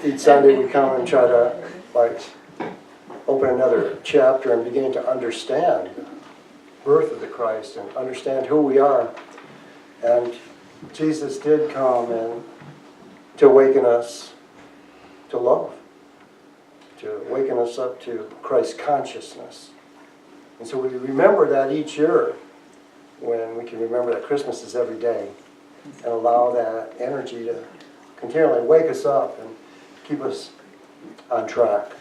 each Sunday we come and try to like open another chapter and begin to understand the birth of the Christ and understand who we are. And Jesus did come and to awaken us to love, to awaken us up to Christ's consciousness. And so we remember that each year when we can remember that Christmas is every day and allow that energy to continually wake us up and keep us on track.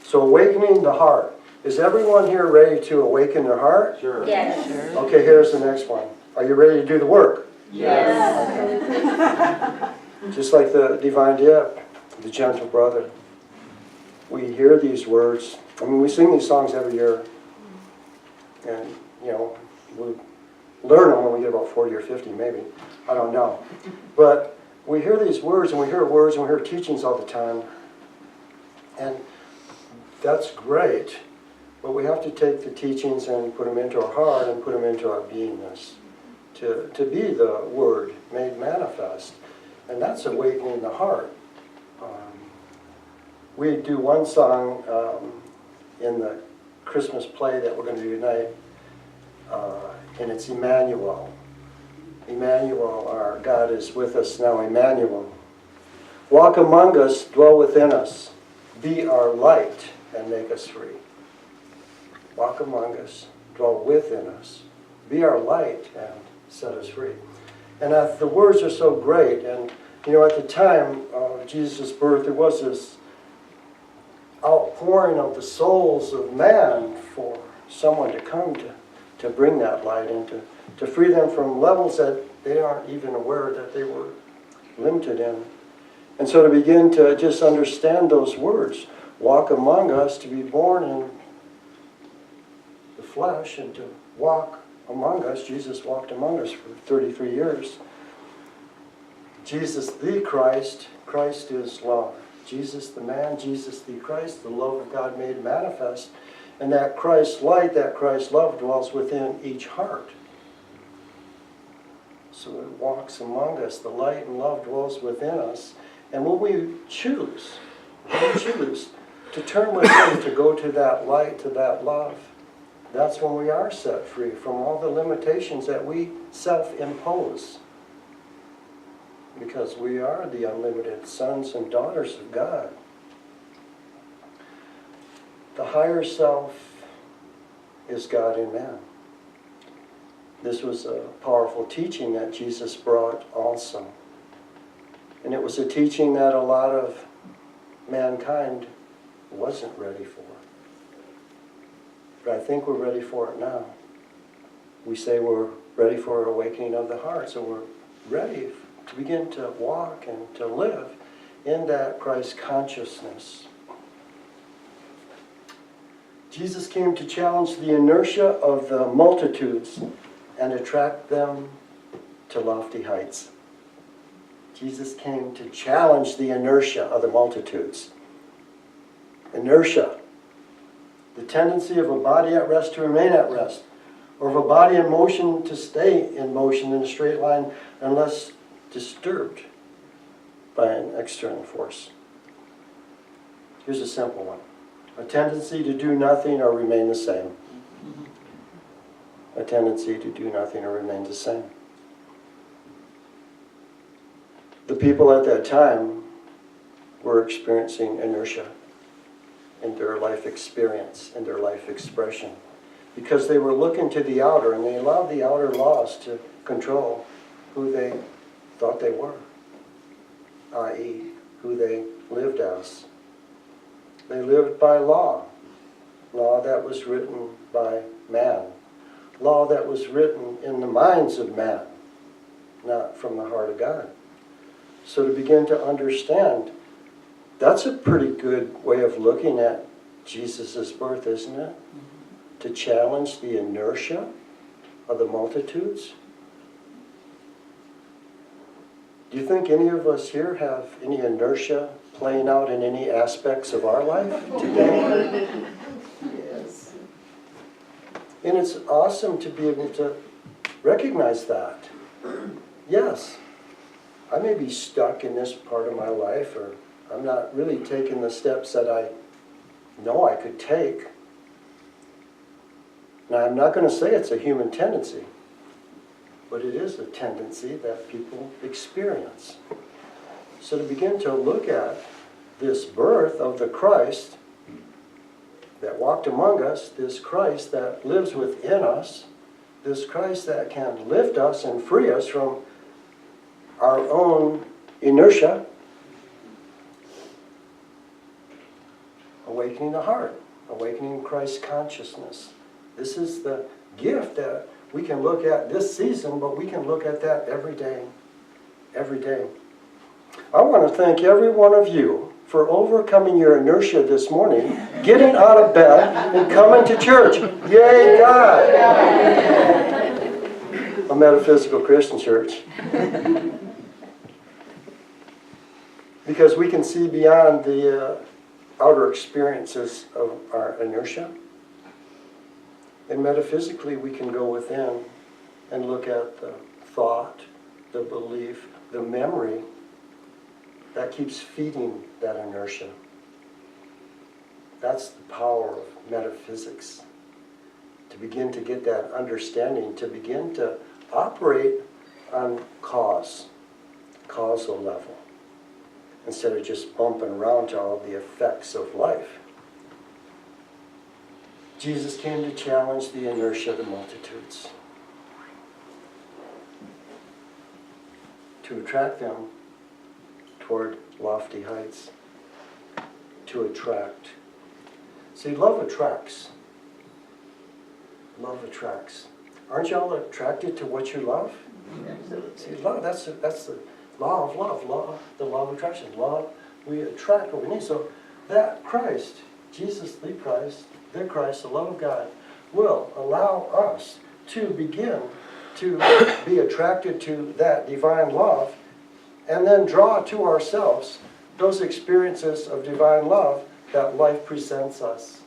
So awakening the heart. Is everyone here ready to awaken their heart? Sure. Yes. Sure. Okay, here's the next one. Are you ready to do the work? Yes. Okay. Just like the divine dip, the gentle brother. We hear these words. I mean, we sing these songs every year. And, you know, we learn them when we get about 40 or 50, maybe. I don't know. But we hear these words, and we hear teachings all the time. And that's great. But we have to take the teachings and put them into our heart and put them into our beingness to be the Word made manifest. And that's awakening the heart. We do one song in the Christmas play that we're going to do tonight, and it's Emmanuel. Emmanuel, our God is with us now, Emmanuel. Walk among us, dwell within us, be our light, and make us free. Walk among us, dwell within us, be our light, and set us free. And the words are so great, and you know, at the time of Jesus' birth, there was this outpouring of the souls of man for someone to come to bring that light and to free them from levels that they aren't even aware that they were limited in. And so to begin to just understand those words, walk among us, to be born in the flesh and to walk among us. Jesus walked among us for 33 years. Jesus the Christ, Christ is love. Jesus the man, Jesus the Christ, the love of God made manifest. And that Christ light, that Christ love dwells within each heart. So it walks among us. The light and love dwells within us. And when we choose to turn within, to go to that light, to that love, that's when we are set free from all the limitations that we self-impose. Because we are the unlimited sons and daughters of God. The higher self is God in man. This was a powerful teaching that Jesus brought also. And it was a teaching that a lot of mankind wasn't ready for. But I think we're ready for it now. We say we're ready for awakening of the heart, so we're ready to begin to walk and to live in that Christ consciousness. Jesus came to challenge the inertia of the multitudes and attract them to lofty heights. Jesus came to challenge the inertia of the multitudes. Inertia, the tendency of a body at rest to remain at rest, or of a body in motion to stay in motion in a straight line unless disturbed by an external force. Here's a simple one. A tendency to do nothing or remain the same. A tendency to do nothing or remain the same. The people at that time were experiencing inertia in their life experience, in their life expression, because they were looking to the outer, and they allowed the outer laws to control who they thought they were, i.e., who they lived as. They lived by law that was written by man, law that was written in the minds of man, not from the heart of God. So to begin to understand, that's a pretty good way of looking at Jesus' birth, isn't it? To challenge the inertia of the multitudes. Do you think any of us here have any inertia playing out in any aspects of our life today? Yes. And it's awesome to be able to recognize that. Yes, I may be stuck in this part of my life, or I'm not really taking the steps that I know I could take. Now, I'm not going to say it's a human tendency, but it is a tendency that people experience. So to begin to look at this birth of the Christ that walked among us, this Christ that lives within us, this Christ that can lift us and free us from our own inertia, awakening the heart, awakening Christ's consciousness. This is the gift that we can look at this season, but we can look at that every day. Every day. I want to thank every one of you for overcoming your inertia this morning, getting out of bed, and coming to church. Yay, God! A metaphysical Christian church. Because we can see beyond the outer experiences of our inertia. And metaphysically, we can go within and look at the thought, the belief, the memory that keeps feeding that inertia. That's the power of metaphysics. To begin to get that understanding, to begin to operate on causal level, instead of just bumping around to all the effects of life. Jesus came to challenge the inertia of the multitudes, to attract them toward lofty heights, to attract. See, love attracts. Love attracts. Aren't y'all attracted to what you love? See, love, that's the law of love, the law of attraction. Love, we attract what we need. So that Christ, Jesus the Christ, the love of God, will allow us to begin to be attracted to that divine love and then draw to ourselves those experiences of divine love that life presents us.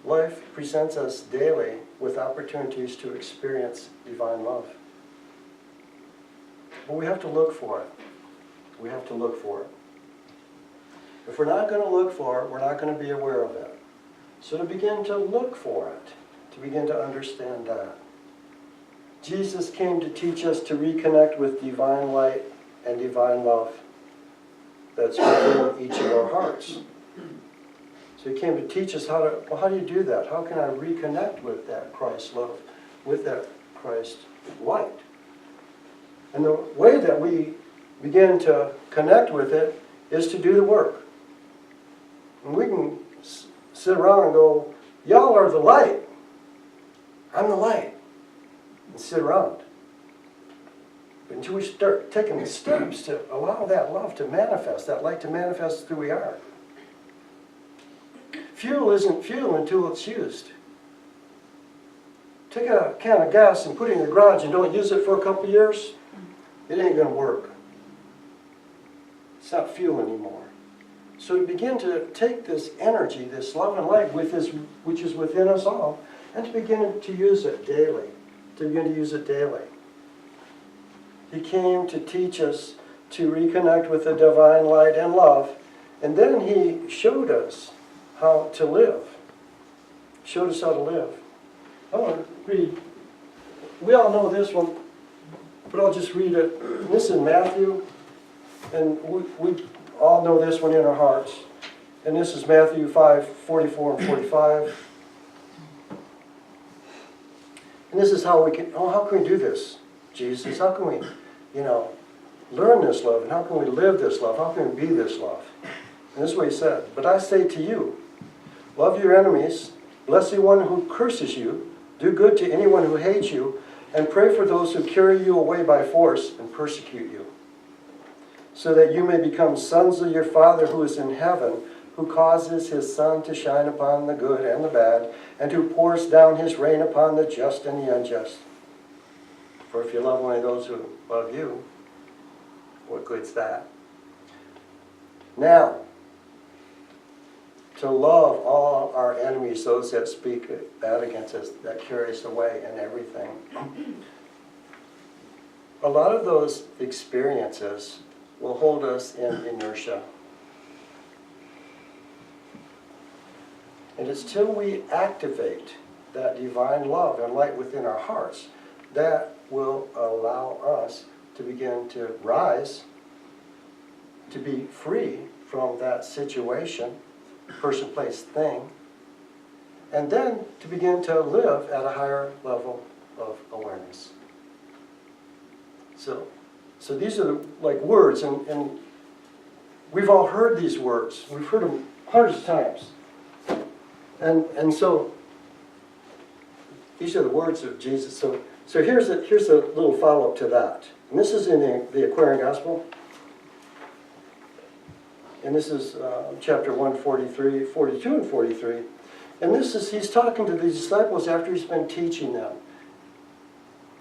Life presents us daily with opportunities to experience divine love. But we have to look for it. We have to look for it. If we're not going to look for it, we're not going to be aware of it. So to begin to look for it, to begin to understand that. Jesus came to teach us to reconnect with divine light and divine love that's within each of our hearts. So he came to teach us how do you do that? How can I reconnect with that Christ love, with that Christ light? And the way that we begin to connect with it is to do the work. And we can sit around and go, y'all are the light. I'm the light. And sit around. But until we start taking the steps to allow that love to manifest, that light to manifest through who we are. Fuel isn't fuel until it's used. Take a can of gas and put it in your garage and don't use it for a couple of years, it ain't going to work. It's not fuel anymore. So to begin to take this energy, this love and light which is within us all, and to begin to use it daily. To begin to use it daily. He came to teach us to reconnect with the divine light and love, and then he showed us how to live. Showed us how to live. I want to read. We all know this one, but I'll just read it. This is Matthew, and we all know this one in our hearts. And this is Matthew 5:44 and 45. And this is how we can, how can we do this, Jesus? How can we, learn this love? And how can we live this love? How can we be this love? And this is what he said. But I say to you, love your enemies, bless the one who curses you, do good to anyone who hates you, and pray for those who carry you away by force and persecute you, so that you may become sons of your Father who is in heaven, who causes his sun to shine upon the good and the bad, and who pours down his rain upon the just and the unjust. For if you love only those who love you, what good's that? Now, to love all our enemies, those that speak bad against us, that carry us away and everything. A lot of those experiences will hold us in inertia. And it's till we activate that divine love and light within our hearts that will allow us to begin to rise, to be free from that situation, person, place, thing, and then to begin to live at a higher level of awareness. So these are like words, and we've all heard these words. We've heard them hundreds of times. And so these are the words of Jesus. So here's a little follow-up to that. And this is in the Aquarian Gospel. And this is chapter 143, 42 and 43. And he's talking to the disciples after he's been teaching them.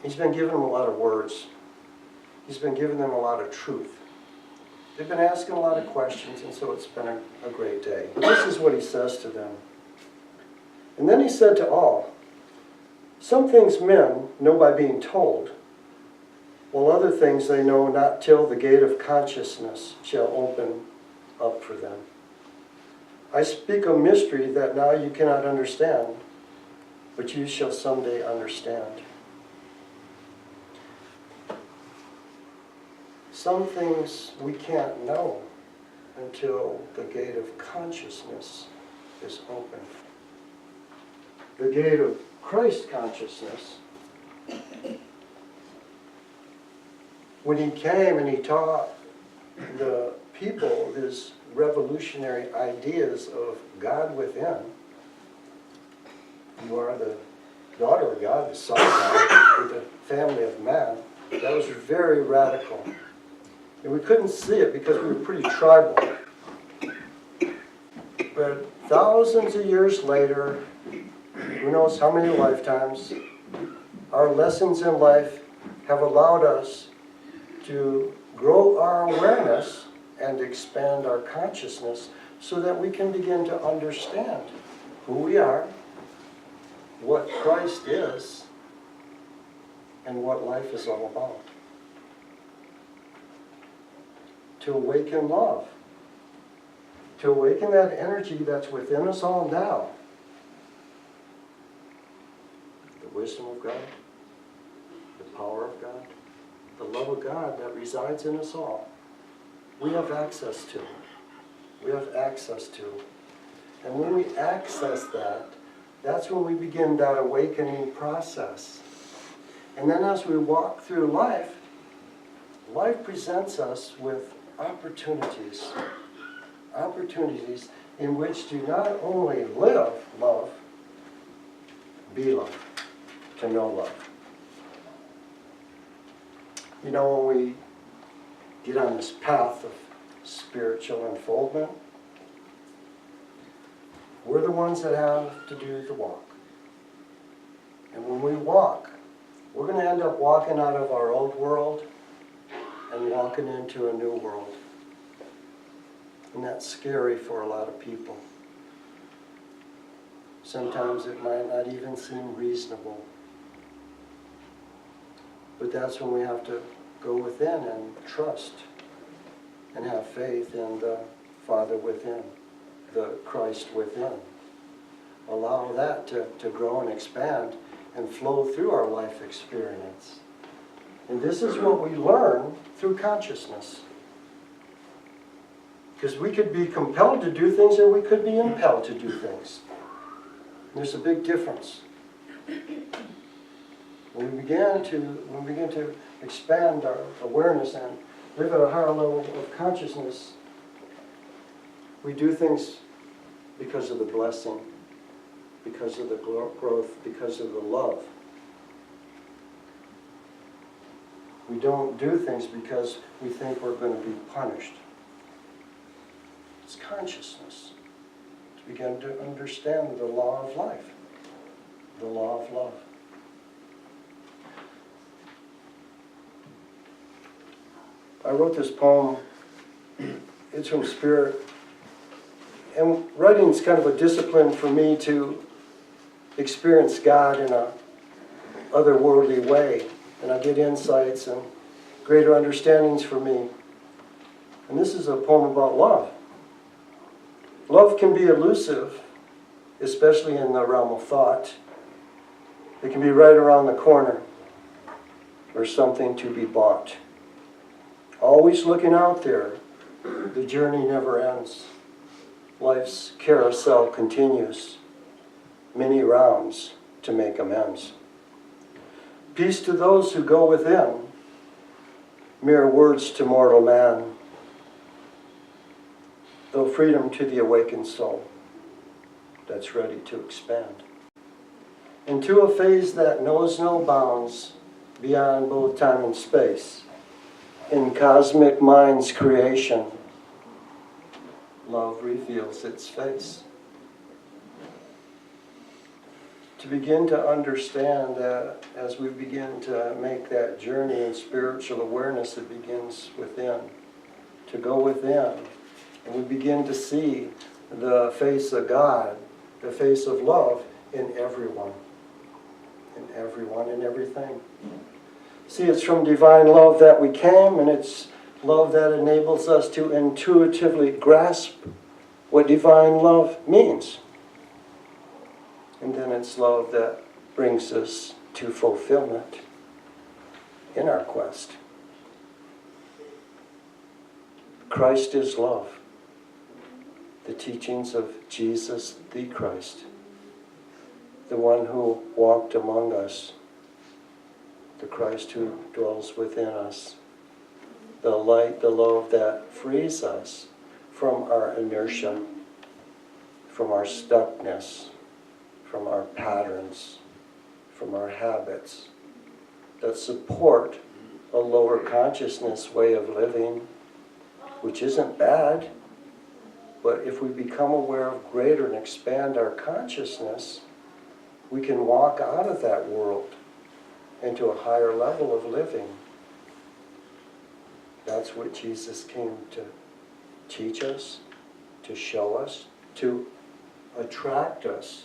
He's been giving them a lot of words. He's been giving them a lot of truth. They've been asking a lot of questions, and so it's been a great day. But this is what he says to them. And then he said to all, "Some things men know by being told, while other things they know not till the gate of consciousness shall open up for them. I speak a mystery that now you cannot understand, but you shall someday understand." Some things we can't know until the gate of consciousness is open. The gate of Christ consciousness. When he came and he taught the people his revolutionary ideas of God within, you are the daughter of God, the son of God, with the family of man, that was very radical. And we couldn't see it because we were pretty tribal. But thousands of years later, who knows how many lifetimes, our lessons in life have allowed us to grow our awareness and expand our consciousness so that we can begin to understand who we are, what Christ is, and what life is all about. To awaken love. To awaken that energy that's within us all now. The wisdom of God, the power of God, the love of God that resides in us all. We have access to. We have access to. And when we access that, that's when we begin that awakening process. And then as we walk through life, life presents us with opportunities. Opportunities in which to not only live love, be love, to know love. You know, when we get on this path of spiritual unfoldment, we're the ones that have to do the walk. And when we walk, we're going to end up walking out of our old world and walking into a new world. And that's scary for a lot of people. Sometimes it might not even seem reasonable. But that's when we have to go within and trust and have faith in the Father within, the Christ within. Allow that to grow and expand and flow through our life experience. And this is what we learn through consciousness. Because we could be compelled to do things or we could be impelled to do things. There's a big difference. When we begin to expand our awareness and live at a higher level of consciousness, we do things because of the blessing, because of the growth, because of the love. We don't do things because we think we're going to be punished. It's consciousness. To begin to understand the law of life, the law of love. I wrote this poem. It's from Spirit. And writing is kind of a discipline for me to experience God in a otherworldly way. And I get insights and greater understandings for me. And this is a poem about love. Love can be elusive, especially in the realm of thought. It can be right around the corner, or something to be bought. Always looking out there, the journey never ends. Life's carousel continues, many rounds to make amends. Peace to those who go within, mere words to mortal man, though freedom to the awakened soul that's ready to expand. Into a phase that knows no bounds beyond both time and space. In cosmic mind's creation, love reveals its face. To begin to understand that as we begin to make that journey in spiritual awareness, it begins within. To go within, and we begin to see the face of God, the face of love in everyone. In everyone and everything. See, it's from divine love that we came, and it's love that enables us to intuitively grasp what divine love means. And then it's love that brings us to fulfillment in our quest. Christ is love. The teachings of Jesus the Christ, the one who walked among us, the Christ who dwells within us, the light, the love that frees us from our inertia, from our stuckness, from our patterns, from our habits, that support a lower consciousness way of living, which isn't bad, but if we become aware of greater and expand our consciousness, we can walk out of that world into a higher level of living. That's what Jesus came to teach us, to show us, to attract us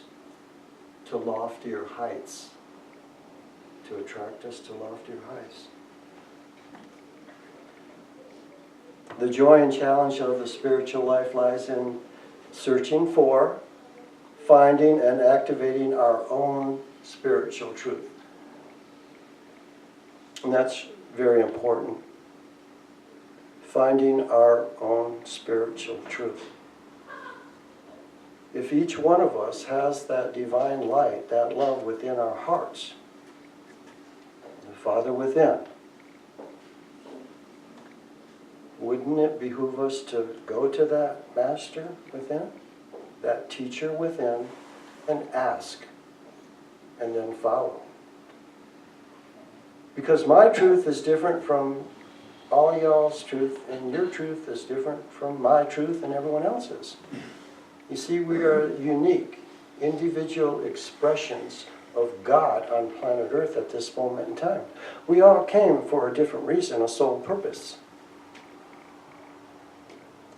to loftier heights. To attract us to loftier heights. The joy and challenge of the spiritual life lies in searching for, finding, and activating our own spiritual truth. And that's very important. Finding our own spiritual truth. If each one of us has that divine light, that love within our hearts, the Father within, wouldn't it behoove us to go to that master within, that teacher within, and ask, and then follow? Because my truth is different from all y'all's truth, and your truth is different from my truth and everyone else's. You see, we are unique, individual expressions of God on planet Earth at this moment in time. We all came for a different reason, a sole purpose.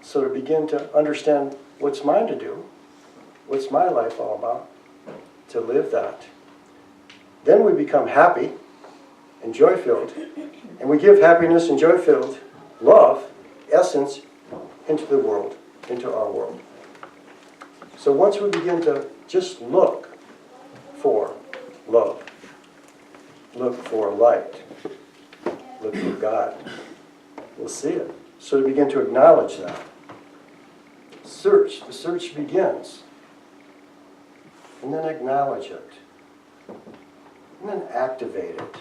So to begin to understand what's mine to do, what's my life all about, to live that, then we become happy and joy-filled, and we give happiness and joy-filled love, essence, into the world, into our world. So once we begin to just look for love, look for light, look for God, we'll see it. So to begin to acknowledge that. The search begins. And then acknowledge it. And then activate it.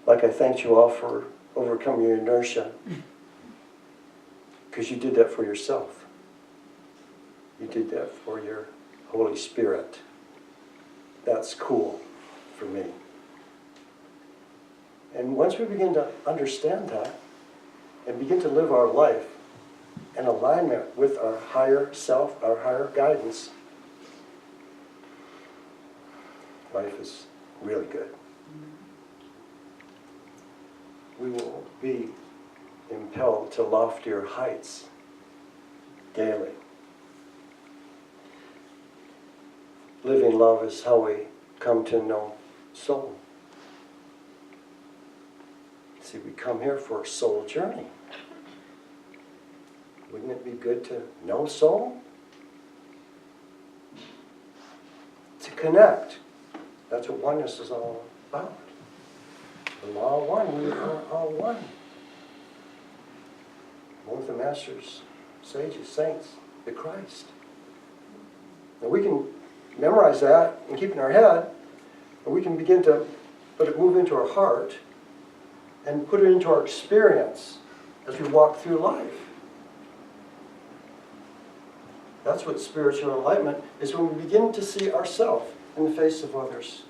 Like I thanked you all for overcoming your inertia. Because you did that for yourself. You did that for your Holy Spirit. That's cool for me. And once we begin to understand that, and begin to live our life in alignment with our higher self, our higher guidance, life is really good. We will be impelled to loftier heights daily. Living love is how we come to know soul. See, we come here for a soul journey. Wouldn't it be good to know soul? To connect. That's what oneness is all about. We're all one. We are all one. One with the masters, sages, saints, the Christ. And we can memorize that and keep it in our head, and we can begin to let it move into our heart and put it into our experience as we walk through life. That's what spiritual enlightenment is, when we begin to see ourselves in the face of others.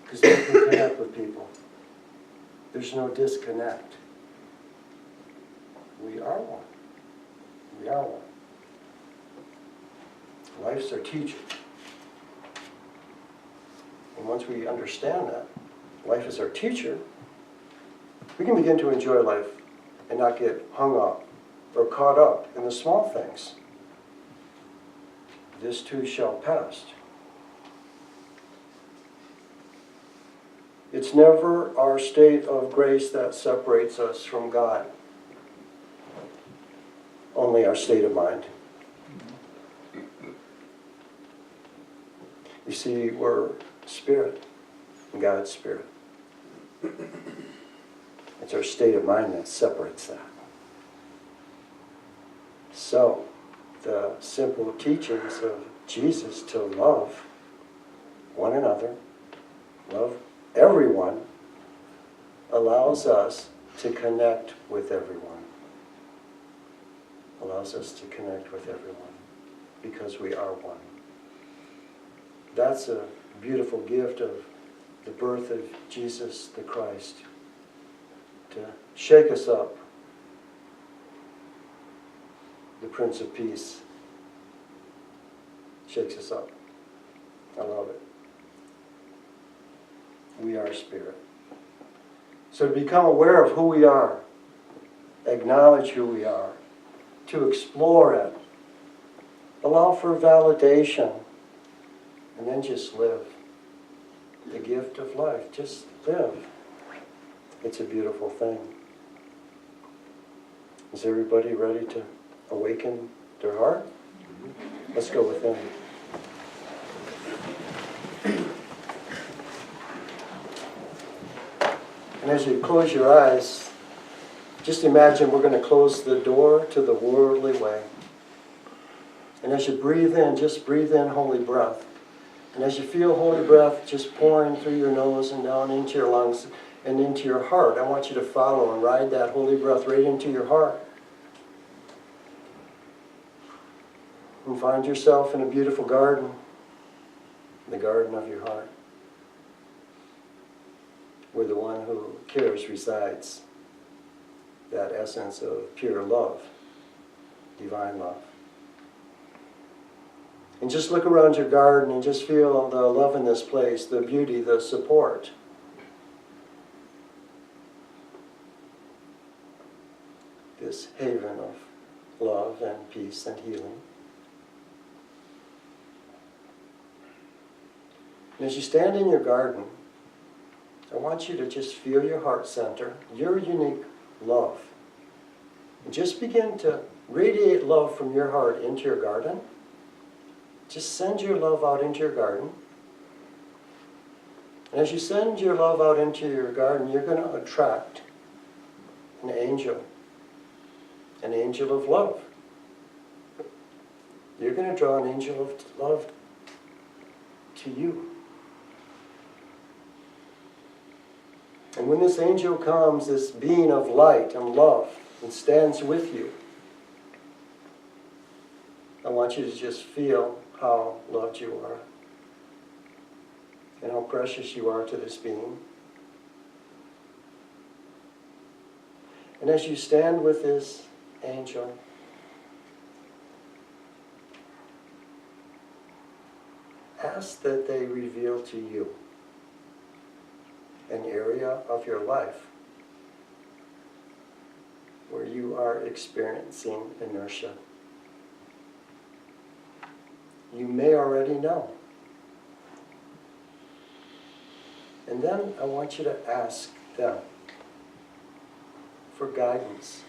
Because then we can connect with people. There's no disconnect. We are one. We are one. Life's our teacher. And once we understand that, life is our teacher, we can begin to enjoy life and not get hung up or caught up in the small things. This too shall pass. It's never our state of grace that separates us from God. Only our state of mind. You see, we're spirit, God's spirit. It's our state of mind that separates that. So, the simple teachings of Jesus to love one another, love everyone, allows us to connect with everyone. Allows us to connect with everyone because we are one. That's a beautiful gift of the birth of Jesus the Christ, to shake us up, the Prince of Peace shakes us up. I love it. We are spirit. So to become aware of who we are, acknowledge who we are, to explore it, allow for validation, and then just live. The gift of life, just live. It's a beautiful thing. Is everybody ready to awaken their heart? Let's go within. And as you close your eyes, just imagine we're going to close the door to the worldly way. And as you breathe in, just breathe in holy breath. And as you feel holy breath just pouring through your nose and down into your lungs and into your heart, I want you to follow and ride that holy breath right into your heart. And find yourself in a beautiful garden, the garden of your heart, where the one who cares resides, that essence of pure love, divine love. And just look around your garden and just feel the love in this place, the beauty, the support. This haven of love and peace and healing. And as you stand in your garden, I want you to just feel your heart center, your unique love. And just begin to radiate love from your heart into your garden. Just send your love out into your garden. And as you send your love out into your garden, you're going to attract an angel of love. You're going to draw an angel of love to you. And when this angel comes, this being of light and love, and stands with you, I want you to just feel how loved you are and how precious you are to this being. And as you stand with this angel, ask that they reveal to you an area of your life where you are experiencing inertia. You may already know. And then I want you to ask them for guidance,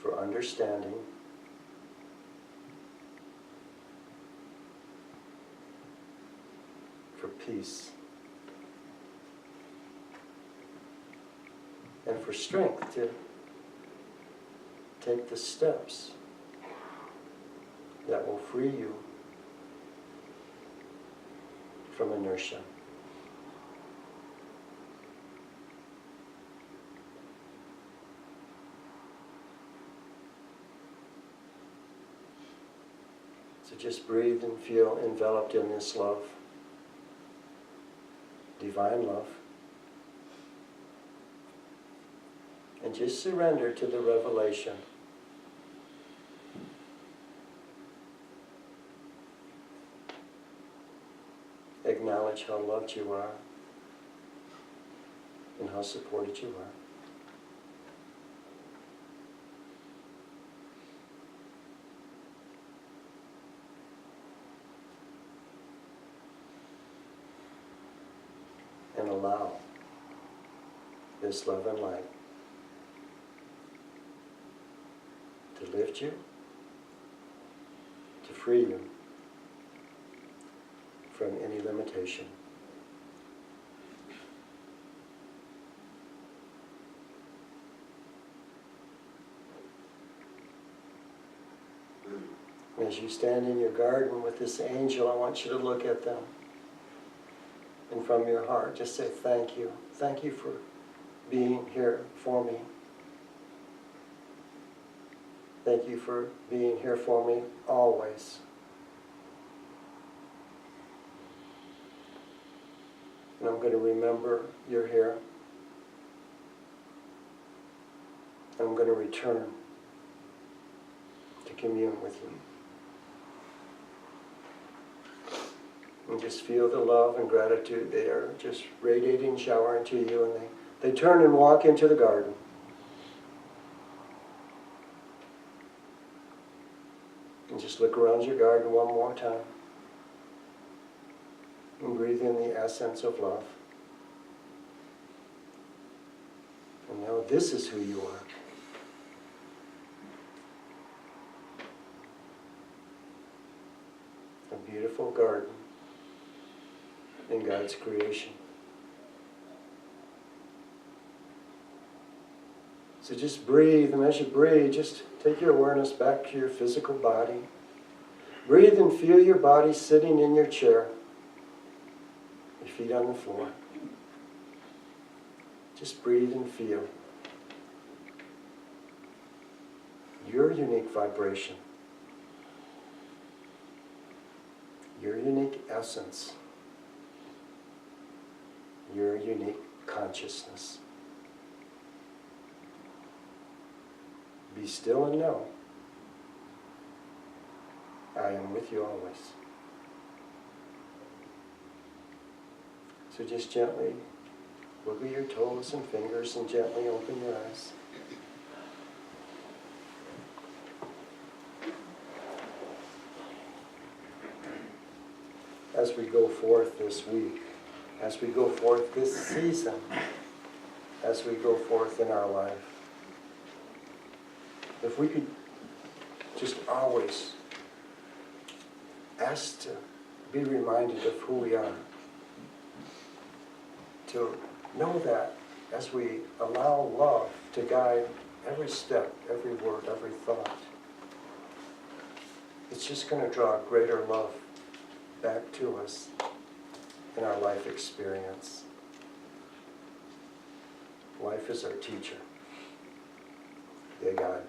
for understanding, for peace, and for strength to take the steps that will free you from inertia. So just breathe and feel enveloped in this love, divine love. And just surrender to the revelation. Acknowledge how loved you are and how supported you are. And allow this love and light to lift you, to free you from any limitation. As you stand in your garden with this angel, I want you to look at them. And from your heart, just say thank you. Thank you for being here for me. Thank you for being here for me always. And I'm going to remember you're here. I'm going to return to commune with you. And just feel the love and gratitude they are just radiating, showering to you, and they turn and walk into the garden. And just look around your garden one more time. And breathe in the essence of love. And know this is who you are. A beautiful garden in God's creation. So just breathe, and as you breathe, just take your awareness back to your physical body. Breathe and feel your body sitting in your chair, your feet on the floor. Just breathe and feel your unique vibration, your unique essence, your unique consciousness. Be still and know I am with you always. So just gently wiggle your toes and fingers and gently open your eyes. As we go forth this week, as we go forth this season, as we go forth in our life, if we could just always ask to be reminded of who we are, to know that as we allow love to guide every step, every word, every thought, it's just going to draw greater love back to us in our life experience. Life is our teacher. Yea, God.